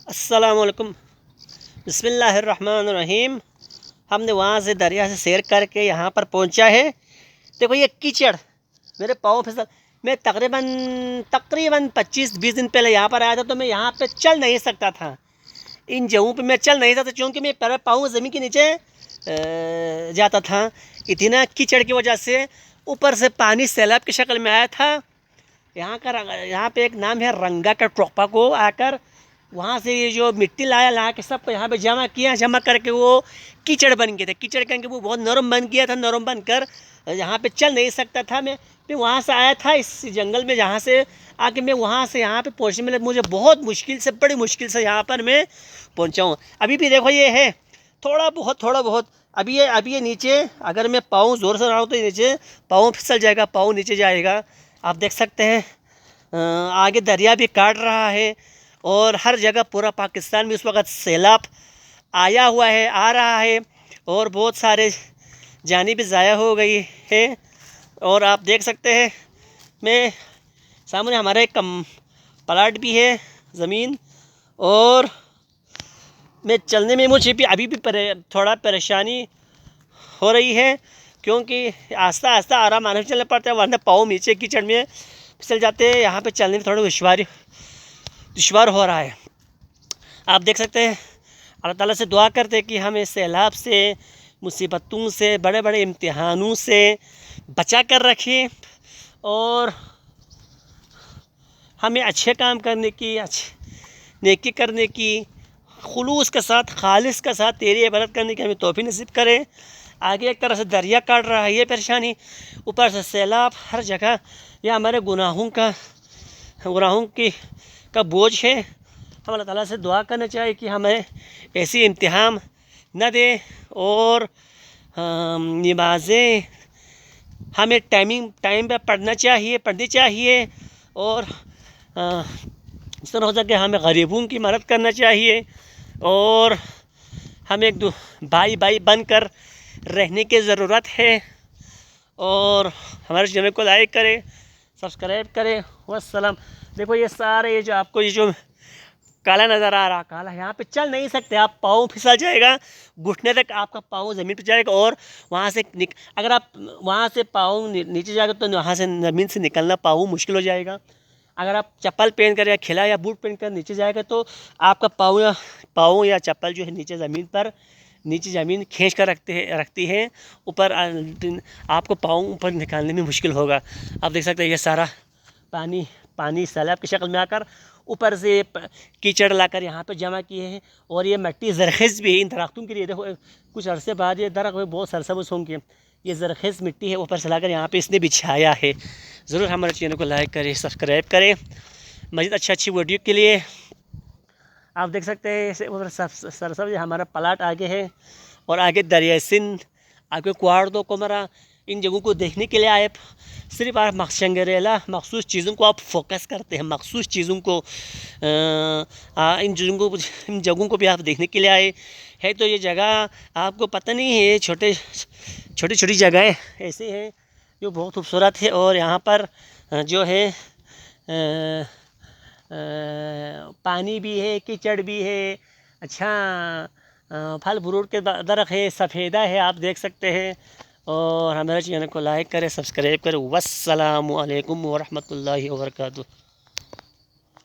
अस्सलाम वालेकुम। बिस्मिल्लाहिर्रहमानिर्रहीम। हमने वहाँ से दरिया से सैर करके यहाँ पर पहुँचा है। देखो ये कीचड़ मेरे पाँव फिसल। मैं तकरीबन 25-20 दिन पहले यहाँ पर आया था, तो मैं यहाँ पे चल नहीं सकता था। इन जगहों पे मैं चल नहीं सकता क्योंकि मैं पैर पाँव ज़मीन के नीचे जाता था। इतना कीचड़ की वजह से ऊपर से पानी सैलाब की शक्ल में आया था। यहाँ पे एक नाम है रंगा का टोपा को आकर वहाँ से ये जो मिट्टी ला के सबको यहाँ पे जमा करके वो कीचड़ बन गए थे। कीचड़ करके वो बहुत नरम बन गया था। नरम बनकर यहाँ पे चल नहीं सकता था। मैं वहाँ से आया था इस जंगल में, जहाँ से आके मैं वहाँ से यहाँ पे पहुँचने में मुझे बहुत मुश्किल से, बड़ी मुश्किल से यहाँ पर मैं पहुँचा हूँ। अभी भी देखो ये है थोड़ा बहुत अभी ये नीचे, अगर मैं पाँव ज़ोर से रहा हूँ तो नीचे पाँव फिसल जाएगा, पाँव नीचे जाएगा। आप देख सकते हैं आगे दरिया भी काट रहा है और हर जगह पूरा पाकिस्तान में इस वक्त सैलाब आया हुआ है, आ रहा है और बहुत सारे जानी भी ज़ाया हो गई है। और आप देख सकते हैं मैं सामने हमारे प्लाट भी है ज़मीन, और मैं चलने में मुझे भी अभी भी थोड़ा परेशानी हो रही है क्योंकि आस्ता आस्ता आराम से चलना पड़ता है, वरना पाँव नीचे कीचड़ में फिसल जाते हैं। यहाँ पे चलने में थोड़ा दुश्वार हो रहा है। आप देख सकते हैं अल्लाह ताला से दुआ करते हैं कि हमें सैलाब से, मुसीबतों से, बड़े बड़े इम्तिहानों से बचा कर रखें और हमें अच्छे काम करने की, नेकी करने की, खुलूस के साथ, खालिस के साथ तेरी इबादत करने की हमें तौफीक नसीब करें। आगे एक तरह से दरिया काट रहा है, ये परेशानी, ऊपर से सैलाब, हर जगह यह हमारे गुनाहों का बोझ है। हम अल्लाह ताला से दुआ करना चाहिए कि हमें ऐसी इम्तिहान न दे और नमाज़ें हमें टाइम पे पढ़नी चाहिए और जिस तरह हो सके हमें गरीबों की मदद करना चाहिए और हमें एक भाई बनकर रहने की ज़रूरत है। और हमारे चैनल को लाइक करें, सब्सक्राइब करें। वस्सलाम। देखो ये सारे, ये जो आपको ये जो काला नज़र आ रहा, काला, यहाँ पे चल नहीं सकते आप, पाँव फिसल जाएगा, घुटने तक आपका पाँव ज़मीन पे जाएगा और वहाँ से अगर आप वहाँ से पाँव नीचे जाएगा तो वहाँ से ज़मीन से निकलना पाँव मुश्किल हो जाएगा। अगर आप चप्पल पहन कर या खिला या बूट पहन कर नीचे जाएगा तो आपका पाँव या चप्पल जो है नीचे ज़मीन खींच कर रखती है ऊपर, आपको पाँव ऊपर निकालने में मुश्किल होगा। आप देख सकते हैं ये सारा पानी सैलाब की शक्ल में आकर ऊपर से कीचड़ लाकर यहाँ पे जमा किए हैं और ये मिट्टी ज़रख़ेज़ भी है इन दरख्तों के लिए। देखो कुछ अरसे बाद ये दरख्त बहुत सरसब्ज़ होंगे, ये ज़रख़ेज़ मिट्टी है ऊपर से लाकर यहाँ पे इसने बिछाया है। ज़रूर हमारे चैनल को लाइक करें, सब्सक्राइब करें। मज़ीद अच्छी वीडियो के लिए आप देख सकते हैं उधर सरसब्ज़ हमारा प्लाट आगे है और आगे दरिया सिंध, आगे कुआर दो कोमरा, इन जगहों को देखने के लिए आए। सिर्फ आप शंगरेला मखसूस चीज़ों को आप फोकस करते हैं, मखसूस चीज़ों को इन जगहों को भी आप देखने के लिए आए हैं। तो ये जगह आपको पता नहीं है, छोटी जगहें ऐसी हैं जो बहुत खूबसूरत है और यहाँ पर जो है पानी भी है, कीचड़ भी है, अच्छा फल फ्रूट के दरख्त है, सफ़ेदा है, आप देख सकते हैं। और हमारे चैनल को लाइक करें, सब्सक्राइब करें। वस्सलामु अलैकुम व रहमतुल्लाहि व बरकातुहू।